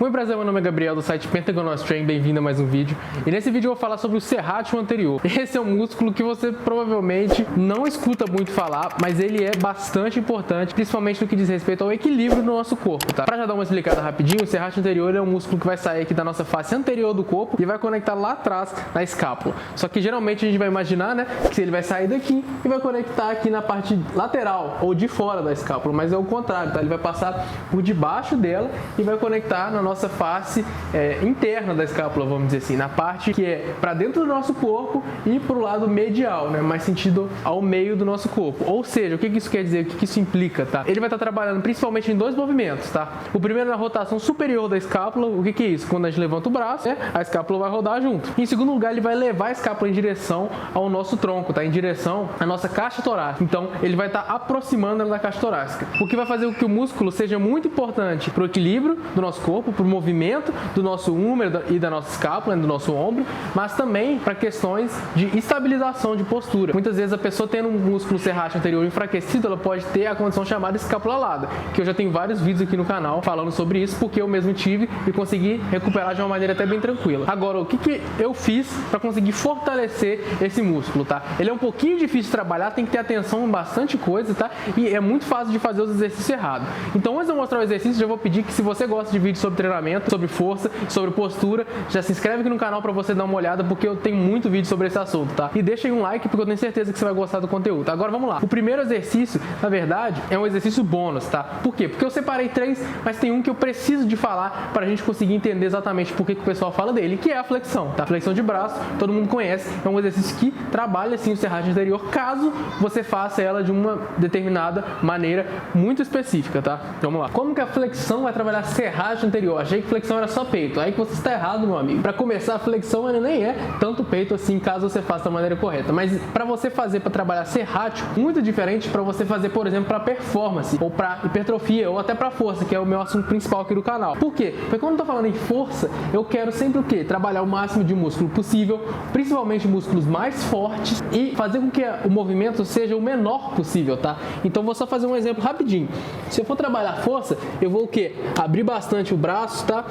Muito prazer, meu nome é Gabriel do site Pentagon Strength, bem-vindo a mais um vídeo. E nesse vídeo eu vou falar sobre o serrátil anterior. Esse é um músculo que você provavelmente não escuta muito falar, mas ele é bastante importante, principalmente no que diz respeito ao equilíbrio do nosso corpo, tá? Pra já dar uma explicada rapidinho, o serrátil anterior é um músculo que vai sair aqui da nossa face anterior do corpo e vai conectar lá atrás na escápula. Só que geralmente a gente vai imaginar, né, que ele vai sair daqui e vai conectar aqui na parte lateral ou de fora da escápula, mas é o contrário, tá? Ele vai passar por debaixo dela e vai conectar na nossa face interna da escápula, vamos dizer assim, na parte que é para dentro do nosso corpo e para o lado medial, né, mais sentido ao meio do nosso corpo. Ou seja, o que isso quer dizer, o que isso implica, tá? Ele vai estar trabalhando principalmente em dois movimentos, tá? O primeiro na rotação superior da escápula. O que é isso? Quando a gente levanta o braço, né, a escápula vai rodar junto. Em segundo lugar, ele vai levar a escápula em direção ao nosso tronco, tá? Em direção à nossa caixa torácica. Então, ele vai estar aproximando ela da caixa torácica, o que vai fazer com que o músculo seja muito importante para o equilíbrio do nosso corpo, para o movimento do nosso húmero e da nossa escápula, do nosso ombro, mas também para questões de estabilização de postura. Muitas vezes a pessoa tendo um músculo serrátil anterior enfraquecido, ela pode ter a condição chamada escápula alada, que eu já tenho vários vídeos aqui no canal falando sobre isso, porque eu mesmo tive e consegui recuperar de uma maneira até bem tranquila. Agora, o que eu fiz para conseguir fortalecer esse músculo, tá? Ele é um pouquinho difícil de trabalhar, tem que ter atenção em bastante coisa, tá? E é muito fácil de fazer os exercícios errados. Então, antes de eu mostrar o exercício, já vou pedir que, se você gosta de vídeos sobre treinamento, sobre força, sobre postura, já se inscreve aqui no canal para você dar uma olhada, porque eu tenho muito vídeo sobre esse assunto, tá? E deixa aí um like, porque eu tenho certeza que você vai gostar do conteúdo. Agora vamos lá. O primeiro exercício, na verdade, é um exercício bônus, tá? Por quê? Porque eu separei três, mas tem um que eu preciso de falar para a gente conseguir entender exatamente por que o pessoal fala dele, que é a flexão, tá? Flexão de braço, todo mundo conhece, é um exercício que trabalha sim o serrátil anterior, caso você faça ela de uma determinada maneira muito específica, tá? Vamos lá. Como que a flexão vai trabalhar serrátil anterior? Achei que flexão era só peito, aí que você está errado, meu amigo. Para começar, a flexão ela nem é tanto peito assim, caso você faça da maneira correta, mas para você fazer para trabalhar serrátil, muito diferente para você fazer, por exemplo, para performance, ou para hipertrofia, ou até para força, que é o meu assunto principal aqui do canal. Por quê? Porque quando eu tô falando em força, eu quero sempre o quê? Trabalhar o máximo de músculo possível, principalmente músculos mais fortes, e fazer com que o movimento seja o menor possível, tá? Então vou só fazer um exemplo rapidinho. Se eu for trabalhar força, eu vou o quê? Abrir bastante o braço, tá?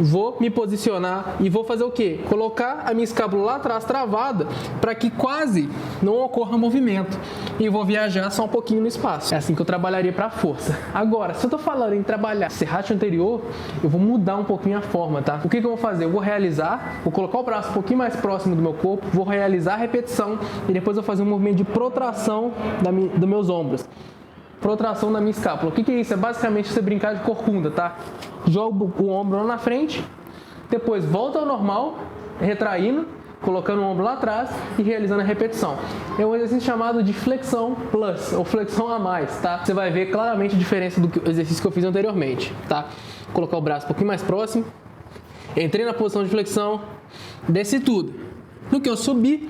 Vou me posicionar e vou fazer o quê? Colocar a minha escápula lá atrás travada para que quase não ocorra movimento. E vou viajar só um pouquinho no espaço. É assim que eu trabalharia para força. Agora, se eu tô falando em trabalhar serrátil anterior, eu vou mudar um pouquinho a forma, tá? O que eu vou fazer? Eu vou colocar o braço um pouquinho mais próximo do meu corpo, vou realizar a repetição e depois eu vou fazer um movimento de protração dos meus ombros. Protração da minha escápula. O que é isso? É basicamente você brincar de corcunda, tá? Jogo o ombro lá na frente, depois volta ao normal, retraindo, colocando o ombro lá atrás e realizando a repetição. É um exercício chamado de flexão plus, ou flexão a mais, tá? Você vai ver claramente a diferença do exercício que eu fiz anteriormente, tá? Vou colocar o braço um pouquinho mais próximo, entrei na posição de flexão, desci tudo. No que eu subi,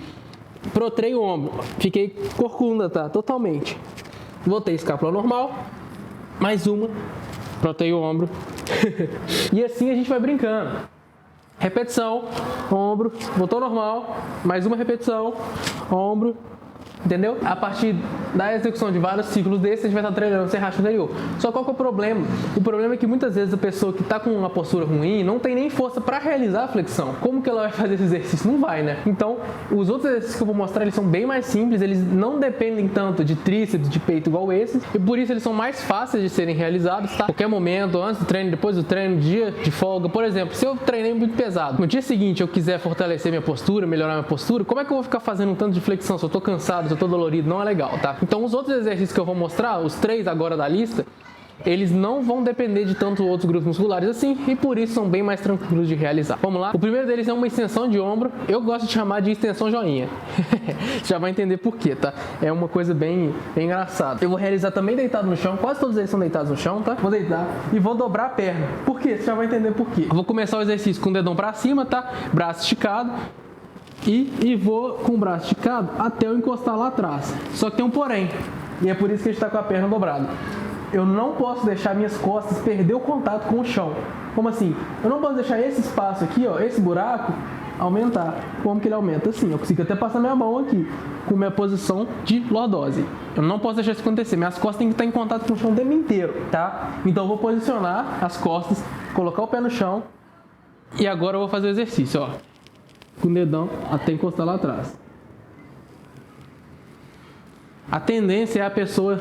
protrei o ombro, fiquei corcunda, tá? Totalmente. Voltei a escápula normal, mais uma, protei o ombro. E assim a gente vai brincando. Repetição, ombro, voltou normal, mais uma repetição, ombro. Entendeu? A partir da execução de vários ciclos desses, a gente vai estar treinando o serrátil anterior. Só qual que é o problema? O problema é que muitas vezes a pessoa que está com uma postura ruim não tem nem força para realizar a flexão. Como que ela vai fazer esse exercício? Não vai, né? Então, os outros exercícios que eu vou mostrar, eles são bem mais simples, eles não dependem tanto de tríceps, de peito igual esses, e por isso eles são mais fáceis de serem realizados, tá? Qualquer momento, antes do treino, depois do treino, dia de folga. Por exemplo, se eu treinei muito pesado, no dia seguinte eu quiser fortalecer minha postura, melhorar minha postura, como é que eu vou ficar fazendo um tanto de flexão se eu tô cansado, se eu tô dolorido? Não é legal, tá? Então os outros exercícios que eu vou mostrar, os três agora da lista, eles não vão depender de tanto outros grupos musculares assim, e por isso são bem mais tranquilos de realizar. Vamos lá? O primeiro deles é uma extensão de ombro. Eu gosto de chamar de extensão joinha. Você já vai entender por quê, tá? É uma coisa bem engraçada. Eu vou realizar também deitado no chão. Quase todos eles são deitados no chão, tá? Vou deitar e vou dobrar a perna. Por quê? Você já vai entender por quê. Eu vou começar o exercício com o dedão pra cima, tá? Braço esticado. E vou com o braço esticado até eu encostar lá atrás. Só que tem um porém. E é por isso que a gente está com a perna dobrada. Eu não posso deixar minhas costas perder o contato com o chão. Como assim? Eu não posso deixar esse espaço aqui, ó, esse buraco, aumentar. Como que ele aumenta? Assim, eu consigo até passar minha mão aqui, com minha posição de lordose. Eu não posso deixar isso acontecer. Minhas costas têm que estar em contato com o chão o tempo inteiro, tá? Então eu vou posicionar as costas colocar o pé no chão e agora eu vou fazer o exercício, ó. Com o dedão até encostar lá atrás. A tendência é a pessoa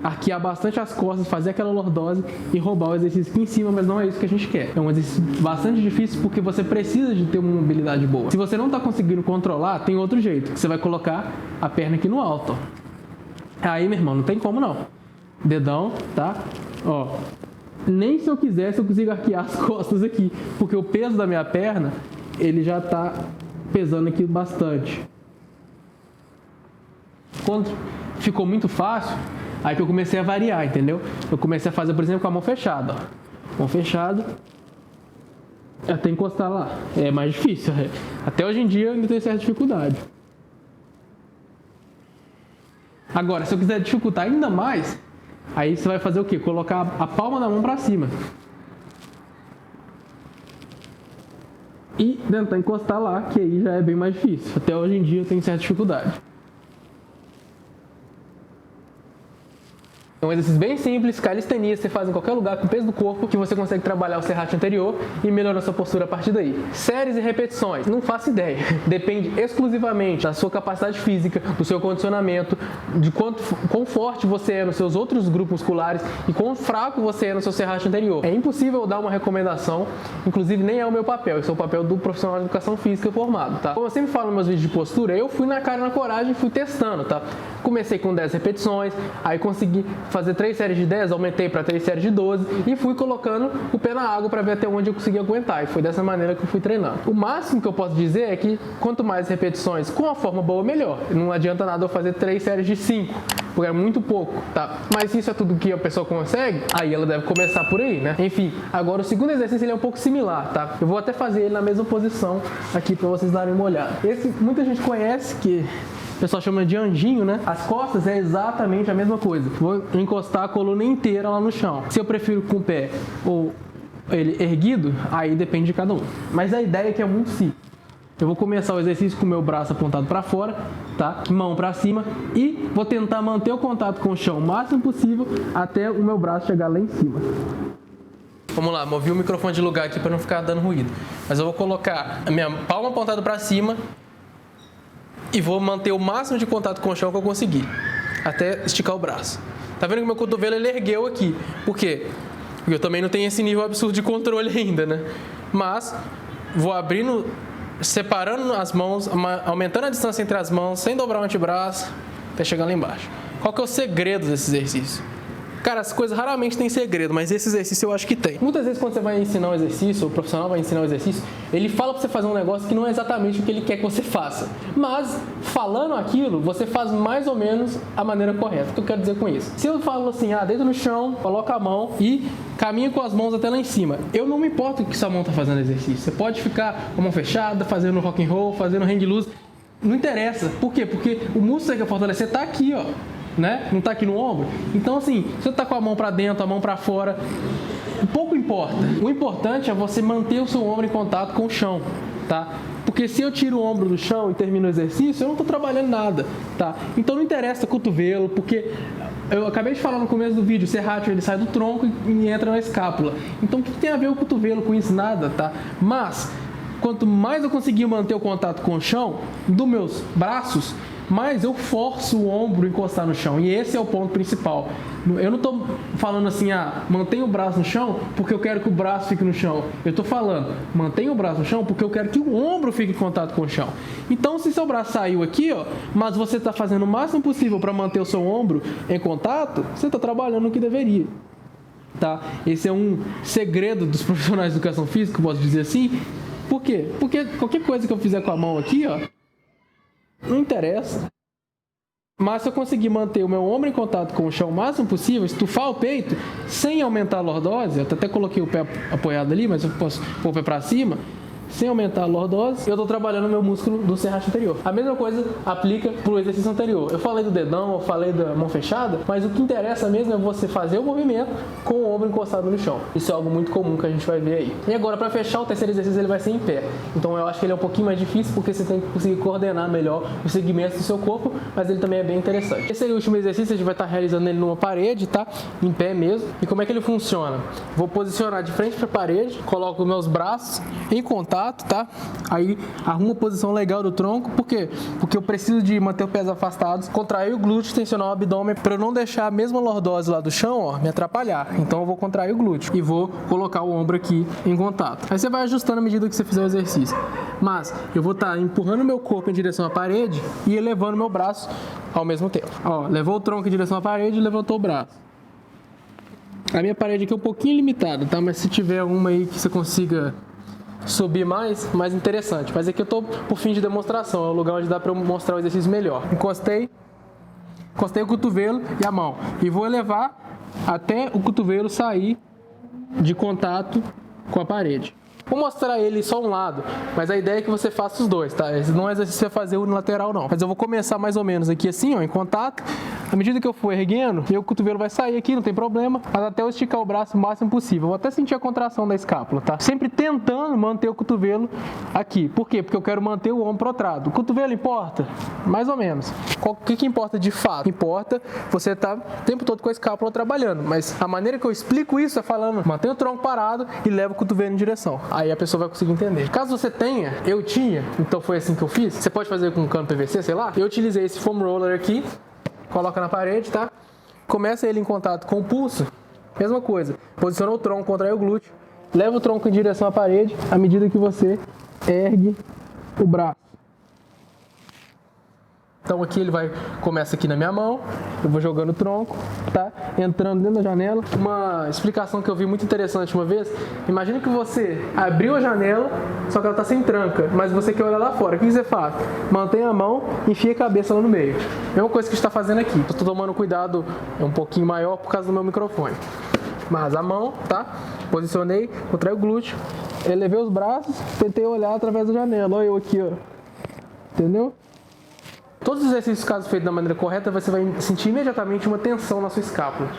arquear bastante as costas, fazer aquela lordose e roubar o exercício aqui em cima, mas não é isso que a gente quer. É um exercício bastante difícil porque você precisa de ter uma mobilidade boa. Se você não está conseguindo controlar, tem outro jeito. Você vai colocar a perna aqui no alto, ó. Aí, meu irmão, não tem como não. Dedão, tá? Ó. Nem se eu quisesse eu consigo arquear as costas aqui, porque o peso da minha perna, ele já tá pesando aqui bastante. Quando ficou muito fácil, aí que eu comecei a variar, entendeu? Eu comecei a fazer, por exemplo, com a mão fechada, ó. Mão fechada, até encostar lá. É mais difícil. Até hoje em dia eu ainda tenho certa dificuldade. Agora, se eu quiser dificultar ainda mais, aí você vai fazer o quê? Colocar a palma da mão para cima. E tentar encostar lá, que aí já é bem mais difícil. Até hoje em dia eu tenho certa dificuldade. É um exercício bem simples, calistenia, você faz em qualquer lugar com o peso do corpo, que você consegue trabalhar o serrátil anterior e melhorar sua postura a partir daí. Séries e repetições, não faço ideia. Depende exclusivamente da sua capacidade física, do seu condicionamento, de quão forte você é nos seus outros grupos musculares e quão fraco você é no seu serrátil anterior. É impossível dar uma recomendação, inclusive nem é o meu papel, esse é o papel do profissional de educação física formado, tá? Como eu sempre falo nos meus vídeos de postura, eu fui na cara e na coragem e fui testando, tá? Comecei com 10 repetições, aí consegui fazer 3 séries de 10, aumentei para 3 séries de 12 e fui colocando o pé na água para ver até onde eu conseguia aguentar. E foi dessa maneira que eu fui treinando. O máximo que eu posso dizer é que quanto mais repetições com a forma boa, melhor. Não adianta nada eu fazer 3 séries de 5, porque é muito pouco, tá? Mas se isso é tudo que a pessoa consegue, aí ela deve começar por aí, né? Enfim, agora o segundo exercício ele é um pouco similar, tá? Eu vou até fazer ele na mesma posição aqui para vocês darem uma olhada. Esse muita gente conhece, que o pessoal chama de anjinho, né? As costas é exatamente a mesma coisa. Vou encostar a coluna inteira lá no chão. Se eu prefiro com o pé ou ele erguido, aí depende de cada um. Mas a ideia é que é muito simples. Eu vou começar o exercício com o meu braço apontado para fora, tá? Mão para cima e vou tentar manter o contato com o chão o máximo possível até o meu braço chegar lá em cima. Vamos lá, movi o microfone de lugar aqui para não ficar dando ruído. Mas eu vou colocar a minha palma apontada para cima e vou manter o máximo de contato com o chão que eu conseguir, até esticar o braço. Tá vendo que meu cotovelo ele ergueu aqui? Por quê? Porque eu também não tenho esse nível absurdo de controle ainda, né? Mas vou abrindo, separando as mãos, aumentando a distância entre as mãos, sem dobrar o antebraço, até chegar lá embaixo. Qual que é o segredo desse exercício? Cara, as coisas raramente têm segredo, mas esse exercício eu acho que tem. Muitas vezes quando você vai ensinar um exercício, o profissional vai ensinar um exercício, ele fala pra você fazer um negócio que não é exatamente o que ele quer que você faça. Mas, falando aquilo, você faz mais ou menos a maneira correta. O que eu quero dizer com isso? Se eu falo assim, deita no chão, coloca a mão e caminha com as mãos até lá em cima. Eu não me importo que sua mão tá fazendo exercício. Você pode ficar com a mão fechada, fazendo rock and roll, fazendo hang loose. Não interessa. Por quê? Porque o músculo que você quer fortalecer tá aqui, ó. Né? Não tá aqui no ombro. Então assim, se você tá com a mão para dentro, a mão para fora, pouco importa. O importante é você manter o seu ombro em contato com o chão, tá? Porque se eu tiro o ombro do chão e termino o exercício, eu não tô trabalhando nada, tá? Então não interessa o cotovelo, porque eu acabei de falar no começo do vídeo, o serrátil ele sai do tronco e entra na escápula. Então o que tem a ver o cotovelo com isso? Nada, tá? Mas quanto mais eu conseguir manter o contato com o chão dos meus braços, mas eu forço o ombro a encostar no chão. E esse é o ponto principal. Eu não estou falando assim, mantenha o braço no chão porque eu quero que o braço fique no chão. Eu estou falando, mantenha o braço no chão porque eu quero que o ombro fique em contato com o chão. Então, se seu braço saiu aqui, ó, mas você está fazendo o máximo possível para manter o seu ombro em contato, você está trabalhando o que deveria. Tá? Esse é um segredo dos profissionais de educação física, posso dizer assim. Por quê? Porque qualquer coisa que eu fizer com a mão aqui, ó, não interessa. Mas se eu conseguir manter o meu ombro em contato com o chão o máximo possível, estufar o peito, sem aumentar a lordose, eu até coloquei o pé apoiado ali, mas eu posso pôr o pé para cima, sem aumentar a lordose, eu tô trabalhando o meu músculo do serrátil anterior. A mesma coisa aplica pro exercício anterior. Eu falei do dedão, eu falei da mão fechada, mas o que interessa mesmo é você fazer o movimento com o ombro encostado no chão. Isso é algo muito comum que a gente vai ver aí. E agora, para fechar, o terceiro exercício ele vai ser em pé. Então eu acho que ele é um pouquinho mais difícil porque você tem que conseguir coordenar melhor os segmentos do seu corpo, mas ele também é bem interessante. Esse aí, o último exercício, a gente vai estar realizando ele numa parede, tá? Em pé mesmo. E como é que ele funciona? Vou posicionar de frente para a parede, coloco meus braços em contato, tá? Aí arrumo a posição legal do tronco. Por quê? Porque eu preciso de manter os pés afastados, contrair o glúteo, tensionar o abdômen para eu não deixar a mesma lordose lá do chão, ó, me atrapalhar. Então eu vou contrair o glúteo e vou colocar o ombro aqui em contato. Aí você vai ajustando à medida que você fizer o exercício. Mas eu vou estar empurrando meu corpo em direção à parede e elevando meu braço ao mesmo tempo. Ó, levou o tronco em direção à parede e levantou o braço. A minha parede aqui é um pouquinho limitada, tá? Mas se tiver uma aí que você consiga subir mais interessante. Mas aqui eu tô por fim de demonstração, é o lugar onde dá para eu mostrar o exercício melhor. Encostei o cotovelo e a mão. E vou elevar até o cotovelo sair de contato com a parede. Vou mostrar ele só um lado, mas a ideia é que você faça os dois, tá? Esse não é exercício que você vai fazer unilateral, não. Mas eu vou começar mais ou menos aqui assim, ó, em contato. À medida que eu for erguendo, meu cotovelo vai sair aqui, não tem problema, mas até eu esticar o braço o máximo possível. Eu vou até sentir a contração da escápula, tá? Sempre tentando manter o cotovelo aqui. Por quê? Porque eu quero manter o ombro protrado. O cotovelo importa? Mais ou menos. O que importa de fato? Importa você estar o tempo todo com a escápula trabalhando, mas a maneira que eu explico isso é falando, mantém o tronco parado e leva o cotovelo em direção. Aí a pessoa vai conseguir entender. Caso você tenha, eu tinha, então foi assim que eu fiz. Você pode fazer com um cano PVC, sei lá. Eu utilizei esse foam roller aqui, coloca na parede, tá? Começa ele em contato com o pulso, mesma coisa. Posiciona o tronco, contrai o glúteo, leva o tronco em direção à parede à medida que você ergue o braço. Então aqui ele começa aqui na minha mão, eu vou jogando o tronco, tá? Entrando dentro da janela. Uma explicação que eu vi muito interessante uma vez, imagina que você abriu a janela, só que ela tá sem tranca, mas você quer olhar lá fora. O que você faz? Mantém a mão, enfia a cabeça lá no meio. Mesma coisa que a gente tá fazendo aqui. Eu tô tomando cuidado um pouquinho maior por causa do meu microfone. Mas a mão, tá? Posicionei, contrai o glúteo, elevei os braços, tentei olhar através da janela. Olha eu aqui, ó. Entendeu? Todos os exercícios, caso feitos da maneira correta, você vai sentir imediatamente uma tensão na sua escápula.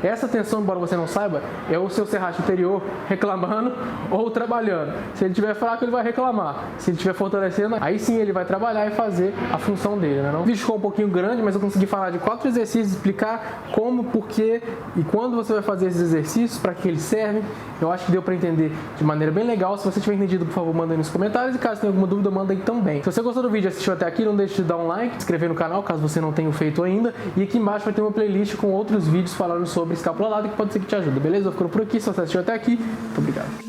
Essa tensão, embora você não saiba, é o seu serrátil anterior reclamando ou trabalhando. Se ele estiver fraco, ele vai reclamar. Se ele estiver fortalecendo, aí sim ele vai trabalhar e fazer a função dele, né? O vídeo ficou um pouquinho grande, mas eu consegui falar de 4 exercícios, explicar como, por quê e quando você vai fazer esses exercícios, para que eles servem. Eu acho que deu para entender de maneira bem legal. Se você tiver entendido, por favor, manda aí nos comentários. E caso tenha alguma dúvida, manda aí também. Se você gostou do vídeo e assistiu até aqui, não deixe de dar um like, se inscrever no canal, caso você não tenha feito ainda. E aqui embaixo vai ter uma playlist com outros vídeos falando sobre escápula alada, que pode ser que te ajude, beleza? Eu vou ficando por aqui. Se você assistiu até aqui, muito obrigado.